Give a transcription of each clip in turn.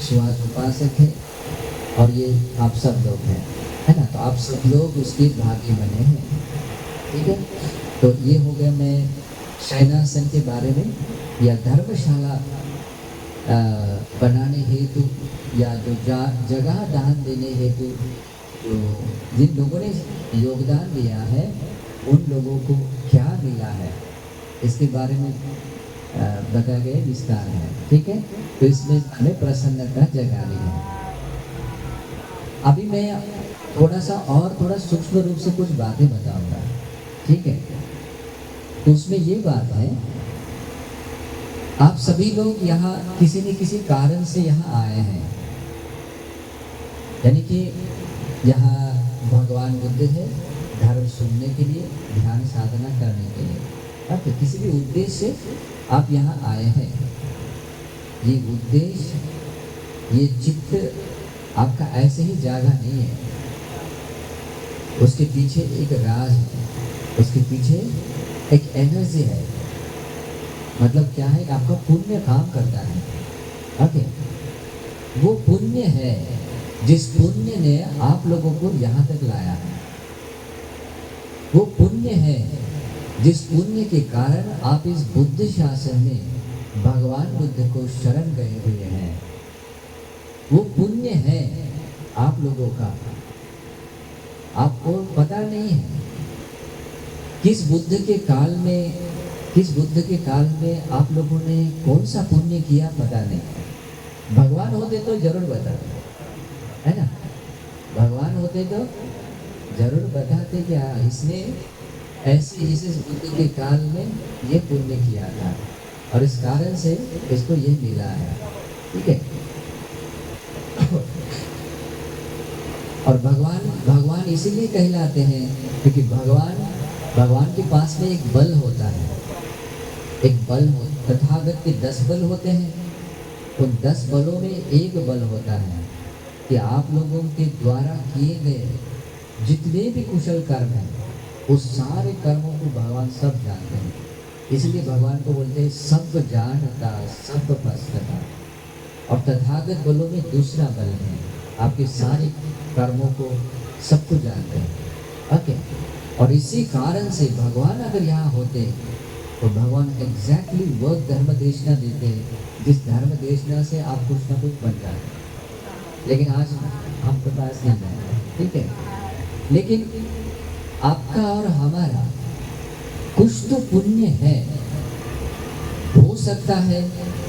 स्वाद उपासक है और ये आप सब लोग हैं, है ना। तो आप सब लोग उसके भागी बने हैं, ठीक है। तो ये हो गया मैं शयनासन के बारे में, या धर्मशाला बनाने हेतु या जो जगह दान देने हेतु जो जिन लोगों ने योगदान दिया है उन लोगों को क्या मिला है इसके बारे में बताया गया विस्तार है, ठीक है। तो इसमें हमें प्रसन्नता जगानी है। अभी मैं थोड़ा सूक्ष्म रूप से कुछ बातें बताऊंगा, ठीक है। तो उसमें ये बात है, आप सभी लोग यहाँ किसी न किसी कारण से यहाँ आए हैं, यानी कि यहाँ भगवान बुद्ध है धर्म सुनने के लिए, ध्यान साधना करने के लिए, तो किसी भी उद्देश्य से आप यहाँ आए हैं। ये उद्देश्य, ये चित्त आपका ऐसे ही जागा नहीं है, उसके पीछे एक राज है, उसके पीछे एक एनर्जी है। मतलब क्या है, आपका पुण्य काम करता है, ओके। वो पुण्य है जिस पुण्य ने आप लोगों को यहाँ तक लाया है। वो पुण्य है जिस पुण्य के कारण आप इस बुद्ध शासन में भगवान बुद्ध को शरण गए हुए हैं। वो पुण्य है आप लोगों का, आपको पता नहीं है किस बुद्ध के काल में आप लोगों ने कौन सा पुण्य किया, पता नहीं। भगवान होते तो जरूर बताते, है ना। भगवान होते तो जरूर बताते कि इसने ऐसे इस बुद्ध के काल में ये पुण्य किया था और इस कारण से इसको ये मिला है, ठीक है। और भगवान इसीलिए कहलाते हैं क्योंकि भगवान के पास में एक बल होता है, तथागत के 10 बल होते हैं। उन 10 बलों में एक बल होता है कि आप लोगों के द्वारा किए गए जितने भी कुशल कर्म हैं उस सारे कर्मों को भगवान सब जानते हैं। इसलिए भगवान को बोलते हैं सब जानता सब पछता। और तथागत बलों में दूसरा बल है, आपके सारे कर्मों को सबको जानते हैं, ओके। और इसी कारण से भगवान अगर यहाँ होते तो भगवान एग्जैक्टली वो धर्म देशना देते जिस धर्म देशना से आप कुछ ना कुछ बन जाते। लेकिन आज आपके पास नहीं है, ठीक है। लेकिन आपका और हमारा कुछ तो पुण्य है। हो सकता है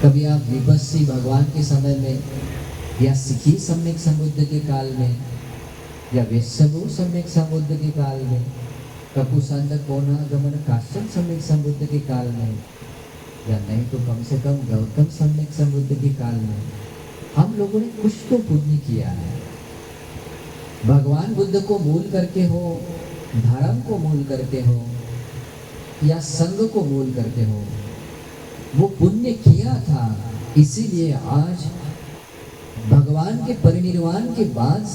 कभी आप विपस्सी भगवान के समय में, या सिखी सम्यक समुद्र के काल में, या वेश्यभू सम्यक समुद्र के काल में, कपुसंद कोणागमन काश्यप सम्यक समुद्र के काल में, या नहीं तो कम से कम गौतम सम्यक समुद्र के काल में हम लोगों ने कुछ तो पुण्य किया है। भगवान बुद्ध को मूल करके हो, धर्म को मूल करके हो, या संघ को मूल करके हो, वो पुण्य किया था। इसीलिए आज भगवान के परिनिर्वाण के बाद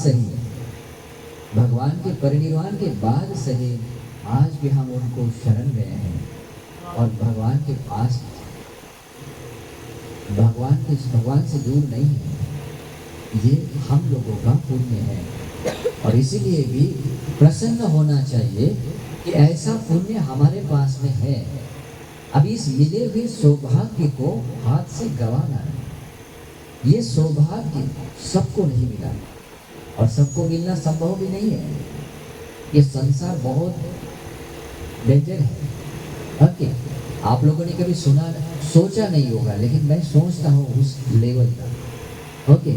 सही आज भी हम उनको शरण गए हैं और भगवान के पास, भगवान से दूर नहीं है। ये हम लोगों का पुण्य है और इसीलिए भी प्रसन्न होना चाहिए कि ऐसा पुण्य हमारे पास में है। अब इस मिले हुए सौभाग्य को हाथ से गंवाना नहीं। ये सौभाग्य सबको नहीं मिला और सबको मिलना संभव भी नहीं है। ये संसार बहुत डेंजर है, ओके। आप लोगों ने कभी सोचा नहीं होगा, लेकिन मैं सोचता हूँ उस लेवल का, ओके,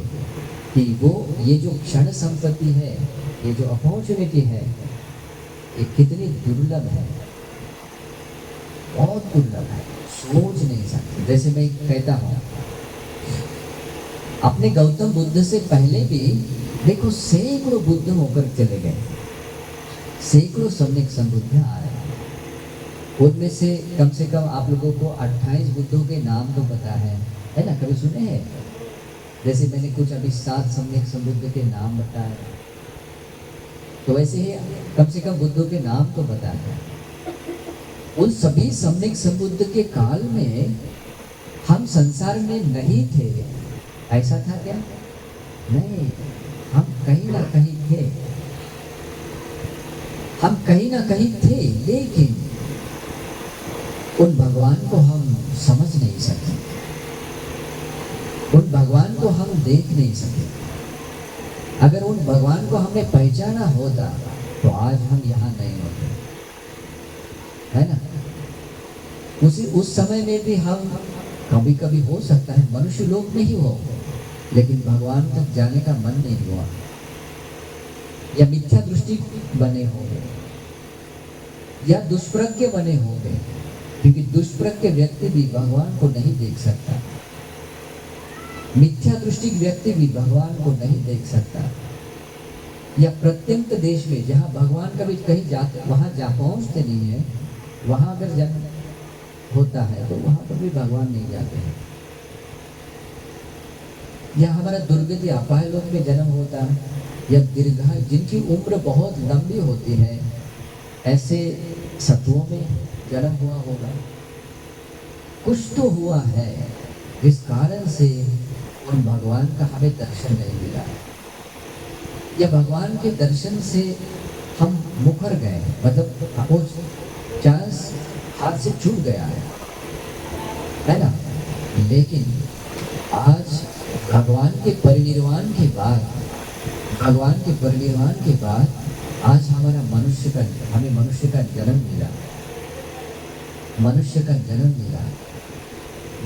कि वो ये जो क्षण संपत्ति है, ये जो अपॉर्चुनिटी है, ये कितनी दुर्लभ है, बहुत दुर्लभ है, सोच नहीं सकते। जैसे मैं कहता हूँ, अपने गौतम बुद्ध से पहले भी देखो सैकड़ों बुद्ध होकर चले गए, सैकड़ों सम्यक संबुद्ध आए। उनमें से कम आप लोगों को 28 बुद्धों के नाम तो पता है ना, कभी सुने हैं? जैसे मैंने कुछ अभी 7 सम्यक संबुद्ध के नाम बताए, तो वैसे ही कम से कम बुद्धों के नाम तो पता है। उन सभी सम्यक संबुद्ध के काल में हम संसार में नहीं थे, ऐसा था क्या? नहीं, हम कहीं ना कहीं थे, हम कहीं ना कहीं थे, लेकिन उन भगवान को हम समझ नहीं सके, उन भगवान को हम देख नहीं सके। अगर उन भगवान को हमने पहचाना होता तो आज हम यहाँ नहीं होते, है ना। उस समय में भी हम कभी कभी हो सकता है मनुष्य लोक में ही हो, लेकिन भगवान तक जाने का मन नहीं हुआ, या मिथ्या दृष्टि बने होंगे, या दुष्प्रज्ञ बने होंगे, क्योंकि दुष्प्रज्ञ व्यक्ति भी भगवान को नहीं देख सकता, मिथ्या दृष्टि व्यक्ति भी भगवान को नहीं देख सकता। या प्रत्यंत देश में जहाँ भगवान कभी कहीं जाते वहाँ जा पहुँचते नहीं है, वहाँ अगर जन्म होता है तो वहाँ पर भी भगवान नहीं जाते हैं। या हमारा दुर्गति अपाय लोक में जन्म होता है, या दीर्घायु जिनकी उम्र बहुत लंबी होती है, ऐसे सत्वों में जन्म हुआ होगा। कुछ तो हुआ है जिस कारण से उन भगवान का हमें दर्शन नहीं मिला, या भगवान के दर्शन से हम मुकर गए, मतलब वो चांस हाथ से छूट गया है ना। लेकिन आज भगवान के परिनिर्वाण के बाद, भगवान के परिनिर्वाण के बाद आज हमें मनुष्य का जन्म मिला, मनुष्य का जन्म मिला।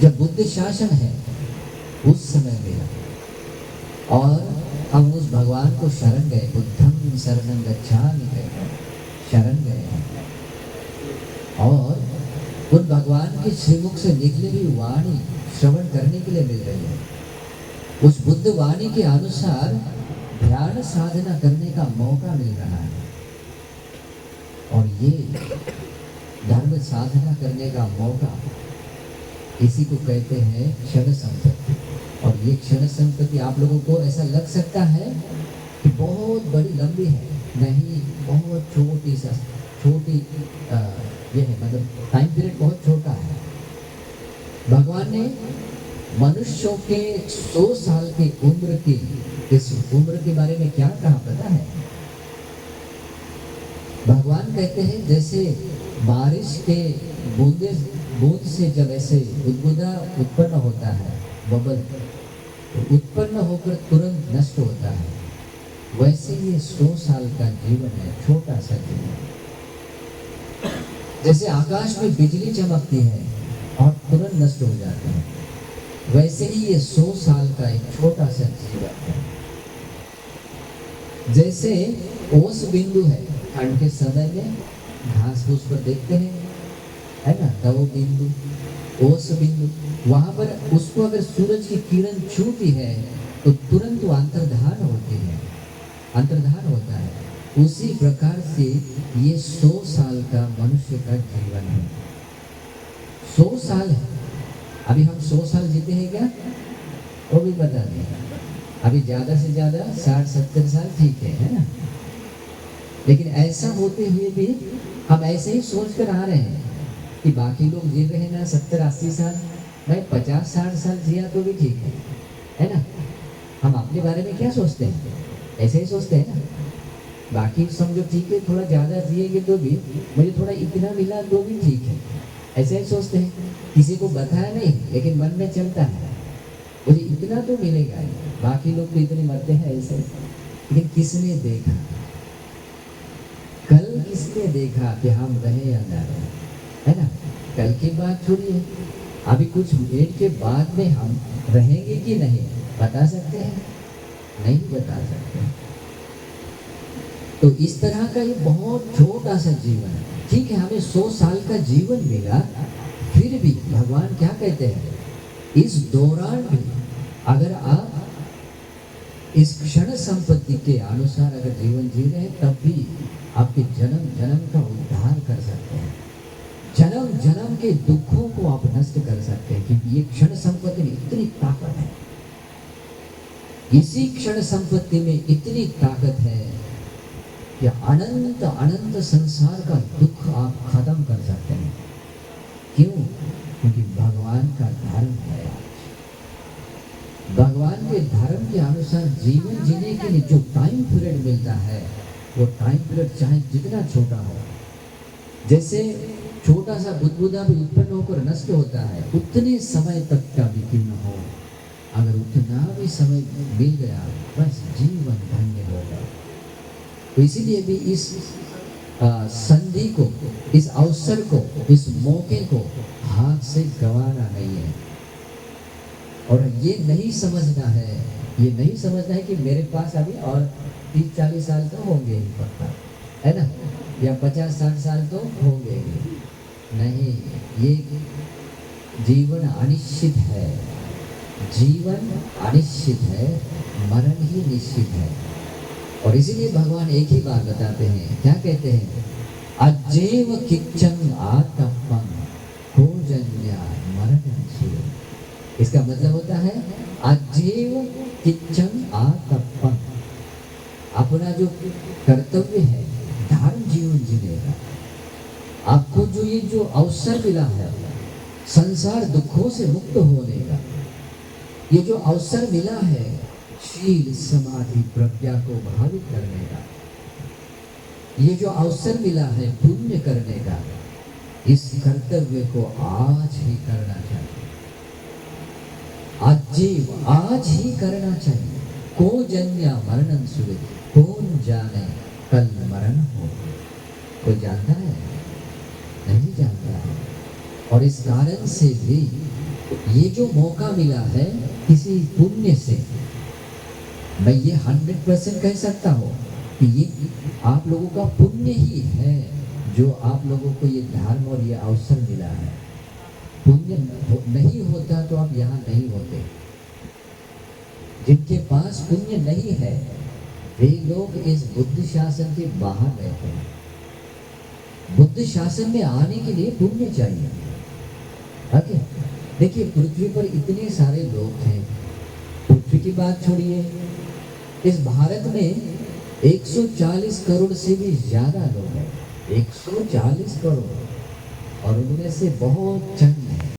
जब बुद्ध शासन है उस समय मिला, और हम उस भगवान को शरण गए, बुद्धं शरणं गच्छामि कहकर शरण गए हैं, और उन भगवान के श्रीमुख से निकली हुई वाणी श्रवण करने के लिए मिल रही है। उस बुद्ध वाणी के अनुसार ध्यान साधना करने का मौका मिल रहा है, और ये धर्म साधना करने का मौका, इसी को कहते हैं क्षण संपत्ति। और ये क्षण संपत्ति आप लोगों को ऐसा लग सकता है कि बहुत बड़ी लंबी है, नहीं, बहुत छोटी ये है, मतलब टाइम पीरियड बहुत छोटा है। भगवान ने मनुष्यों के 100 साल की उम्र की, इस उम्र के बारे में क्या कहा पता है? भगवान कहते हैं जैसे बारिश के बूंद से जब ऐसे बुदबुदा उत्पन्न होता है, बबल तो उत्पन्न होकर तुरंत नष्ट होता है, वैसे ये 100 साल का जीवन है, छोटा सा जीवन। जैसे आकाश में बिजली चमकती है और तुरंत नष्ट हो जाती है, वैसे ही ये 100 साल का एक छोटा सा जीवन है। जैसे ओस बिंदु है, ठंड के समय में घास फूस पर देखते हैं, है ना, दो बिंदु, ओस बिंदु, वहां पर उसको अगर सूरज की किरण छूती है तो तुरंत वो अंतर्धान होती है, अंतर्धान होता है। उसी प्रकार से ये 100 साल का मनुष्य का जीवन है। 100 साल है। अभी हम 100 साल जीते हैं क्या? वो भी बता दें। अभी ज़्यादा से ज़्यादा 60-70 साल ठीक है ना। लेकिन ऐसा होते हुए भी हम ऐसे ही सोच कर आ रहे हैं कि बाकी लोग जी रहे हैं ना 70-80 साल, भाई 50-60 साल जिया तो भी ठीक है ना। हम अपने बारे में क्या सोचते हैं? ऐसे ही सोचते हैं ना। बाकी समझो ठीक है, थोड़ा ज़्यादा जिएंगे तो भी मुझे थोड़ा इतना मिला तो भी ठीक है, ऐसे ही सोचते हैं। किसी को बताया नहीं, लेकिन मन में चलता है मुझे इतना तो मिलेगा, बाकी लोग तो इतने मरते हैं ऐसे। लेकिन किसने देखा, कल किसने देखा कि हम रहे या ना रहे, है ना। कल की बात छोड़िए, अभी कुछ मिनट के बाद में हम रहेंगे कि नहीं बता सकते हैं? नहीं बता सकते। तो इस तरह का ये बहुत छोटा सा जीवन है। ठीक है, हमें 100 साल का जीवन मिला, फिर भी भगवान क्या कहते हैं, इस दौरान भी अगर आप इस क्षण संपत्ति के अनुसार अगर जीवन जी रहे हैं, तब भी आपके जन्म जन्म का उद्धार कर सकते हैं, जन्म जन्म के दुखों को आप नष्ट कर सकते हैं, क्योंकि ये क्षण संपत्ति में इतनी ताकत है, इसी क्षण संपत्ति में इतनी ताकत है कि अनंत अनंत संसार का दुख आप खत्म कर सकते हैं। क्यों? क्योंकि भगवान का धर्म है, भगवान के धर्म के अनुसार जीवन जीने के लिए जो टाइम पीरियड मिलता है, वो टाइम पीरियड चाहे जितना छोटा हो, जैसे छोटा सा बुदबुदा भी उत्पन्न होकर नष्ट होता है, उतने समय तक का विकीर्ण हो, अगर उतना भी समय मिल गया बस जीवन धन्य होगा। तो इसीलिए भी इस संधि को, इस अवसर को, इस मौके को हाथ से गंवाना नहीं है। और ये नहीं समझना है कि मेरे पास अभी और 30-40 साल तो होंगे ही पक्का, है ना, या 50-60 साल तो होंगे ही नहीं। ये जीवन अनिश्चित है, जीवन अनिश्चित है, मरण ही निश्चित है। और इसीलिए भगवान एक ही बात बताते हैं, क्या कहते हैं, अजेव किच्चन आतपं भोजन्या मरणंचि। इसका मतलब होता है अजेव किच्चन आतपं, अपना जो कर्तव्य है धर्म जीवन जीने का, आपको जो ये जो अवसर मिला है संसार दुखों से मुक्त होने का, ये जो अवसर मिला है शील समाधि प्रज्ञा को भावित करने का, ये जो अवसर मिला है पुण्य करने का, इस कर्तव्य को आज ही करना चाहिए, आज ही करना चाहिए। को जन्या मरणं सुविद, कौन जाने कल मरण हो। कोई जानता है? नहीं जानता है। और इस कारण से भी ये जो मौका मिला है किसी पुण्य से, मैं ये 100% कह सकता हूँ कि ये आप लोगों का पुण्य ही है जो आप लोगों को ये धर्म और ये अवसर मिला है। पुण्य नहीं होता तो आप यहाँ नहीं होते। जिनके पास पुण्य नहीं है वे लोग इस बुद्ध शासन के बाहर रहते हैं। बुद्ध शासन में आने के लिए पुण्य चाहिए। ओके, देखिए पृथ्वी पर इतने सारे लोग हैं, पृथ्वी की बात छोड़िए, इस भारत में 140 करोड़ से भी ज्यादा लोग हैं, 140 करोड़, और उनमें से बहुत चंद हैं